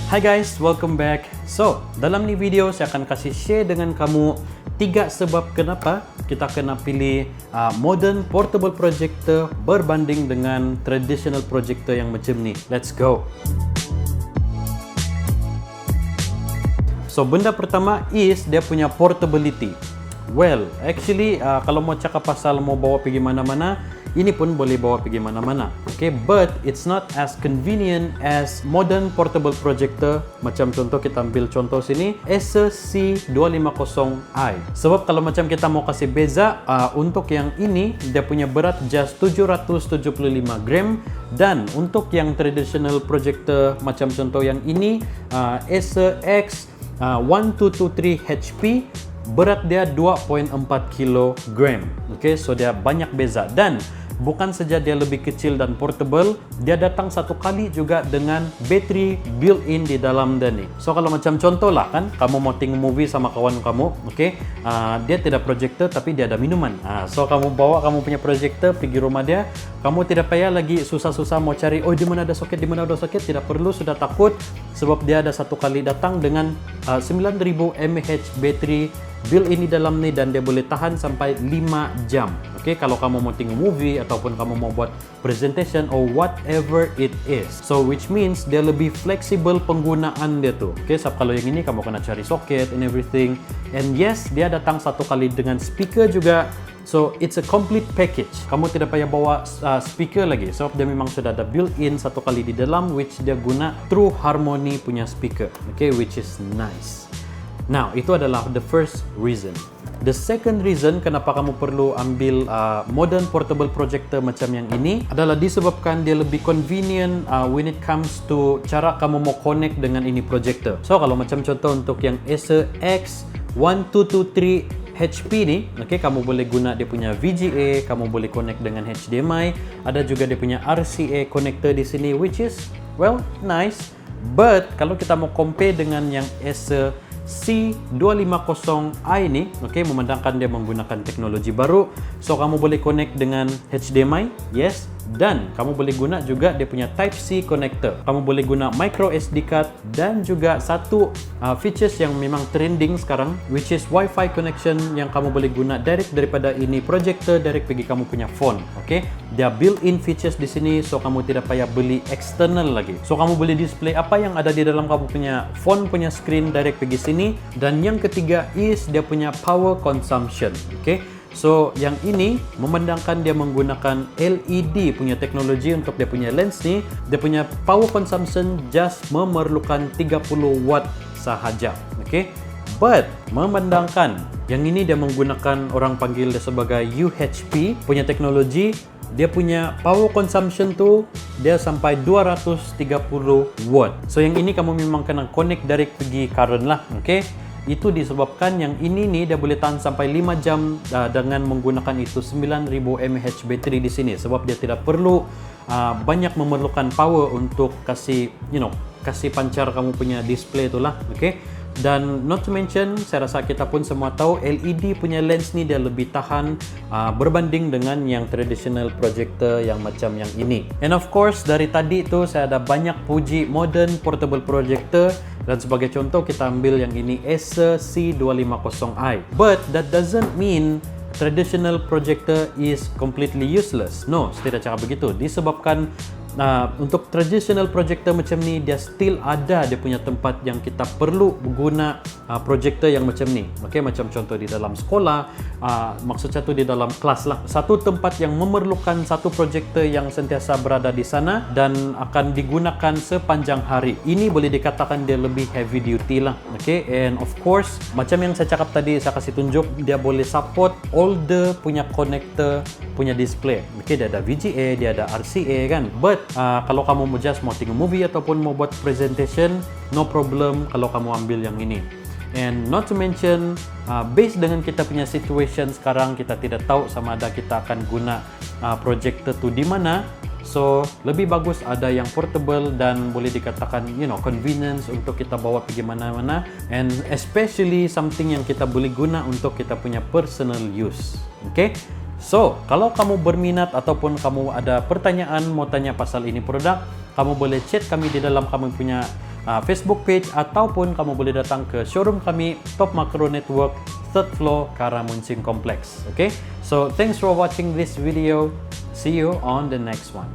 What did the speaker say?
Hi guys, welcome back. So, dalam ni video saya akan kasih share dengan kamu 3 sebab kenapa kita kena pilih modern portable projector berbanding dengan traditional projector yang macam ni. Let's go. So, benda pertama is dia punya portability. Well, actually kalau mau cakap pasal mau bawa pergi mana-mana, ini pun boleh bawa pergi mana-mana. Okay, but it's not as convenient as modern portable projector. Macam contoh, kita ambil contoh sini, Acer C250I. Sebab kalau macam kita mau kasih beza, untuk yang ini dia punya berat just 775 gram, dan untuk yang traditional projector macam contoh yang ini, Acer X 1223 HP, berat dia 2.4 kg. Okay, so dia banyak beza. Dan bukan saja dia lebih kecil dan portable, dia datang satu kali juga dengan bateri built-in di dalam dia ni. So kalau macam contoh lah kan, kamu mau tengok movie sama kawan kamu, okay, dia tidak projector tapi dia ada minuman. So kamu bawa kamu punya projector pergi rumah dia, kamu tidak payah lagi susah-susah mau cari, oh di mana ada soket, di mana ada soket. Tidak perlu, sudah takut, sebab dia ada satu kali datang dengan 9000 mAh bateri built-in di dalam ni, dan dia boleh tahan sampai 5 jam. Okay, kalau kamu mau tengok movie ataupun kamu mau buat presentation or whatever it is. So which means dia lebih fleksibel penggunaan dia tu. Okay, sebab kalau yang ini kamu kena cari soket and everything. And yes, dia datang satu kali dengan speaker juga. So it's a complete package. Kamu tidak payah bawa speaker lagi, sebab dia memang sudah ada built-in satu kali di dalam, which dia guna True Harmony punya speaker. Okay, which is nice. Now, itu adalah the first reason. The second reason kenapa kamu perlu ambil modern portable projector macam yang ini adalah disebabkan dia lebih convenient when it comes to cara kamu mau connect dengan ini projector. So, kalau macam contoh untuk yang Acer X 1223 HP ni, okay, kamu boleh guna dia punya VGA, kamu boleh connect dengan HDMI, ada juga dia punya RCA connector di sini, which is, well, nice. But, kalau kita mau compare dengan yang Acer C250i ni, okay, memandangkan dia menggunakan teknologi baru, so kamu boleh connect dengan HDMI, yes, dan kamu boleh guna juga dia punya Type-C connector. Kamu boleh guna micro SD card, dan juga satu features yang memang trending sekarang, which is Wi-Fi connection, yang kamu boleh guna direct daripada ini projector, direct pergi kamu punya phone. Okay, dia built-in features di sini, so kamu tidak payah beli external lagi. So kamu boleh display apa yang ada di dalam kamu punya phone punya screen direct pergi sini. Dan yang ketiga is dia punya power consumption. Okay, so yang ini memandangkan dia menggunakan LED punya teknologi untuk dia punya lens ni, dia punya power consumption just memerlukan 30 watt sahaja. Okay, but memandangkan yang ini dia menggunakan, orang panggil dia sebagai UHP punya teknologi, dia punya power consumption tu dia sampai 230 watt. So yang ini kamu memang kena connect direct pergi current lah. Okay, itu disebabkan yang ini ni dia boleh tahan sampai 5 jam dengan menggunakan itu 9000 mAh bateri di sini, sebab dia tidak perlu banyak memerlukan power untuk kasih, kasih pancar kamu punya display itulah. Okay, dan not to mention, saya rasa kita pun semua tahu LED punya lens ni dia lebih tahan berbanding dengan yang traditional projector yang macam yang ini. And of course, dari tadi tu saya ada banyak puji modern portable projector, dan sebagai contoh kita ambil yang ini Acer C250i. But that doesn't mean traditional projector is completely useless. No, saya tidak cakap begitu. Disebabkan untuk traditional projector macam ni, dia still ada dia punya tempat yang kita perlu guna projector yang macam ni. Okay, macam contoh di dalam sekolah, maksud saya tu di dalam kelas lah. Satu tempat yang memerlukan satu projector yang sentiasa berada di sana dan akan digunakan sepanjang hari. Ini boleh dikatakan dia lebih heavy duty lah. Okay, and of course, macam yang saya cakap tadi, saya kasih tunjuk, dia boleh support older punya connector punya display. Okay, dia ada VGA, dia ada RCA kan. But kalau kamu just mau tengok movie ataupun mau buat presentation, no problem kalau kamu ambil yang ini. And not to mention, based dengan kita punya situation sekarang, kita tidak tahu sama ada kita akan guna projector tu di mana. So, lebih bagus ada yang portable dan boleh dikatakan, convenience untuk kita bawa pergi mana-mana. And especially something yang kita boleh guna untuk kita punya personal use. Okay? So, kalau kamu berminat ataupun kamu ada pertanyaan mau tanya pasal ini produk, kamu boleh chat kami di dalam kami punya Facebook page ataupun kamu boleh datang ke showroom kami Topmacro Network 3rd floor Karamuncing Complex. Okay, so thanks for watching this video. See you on the next one.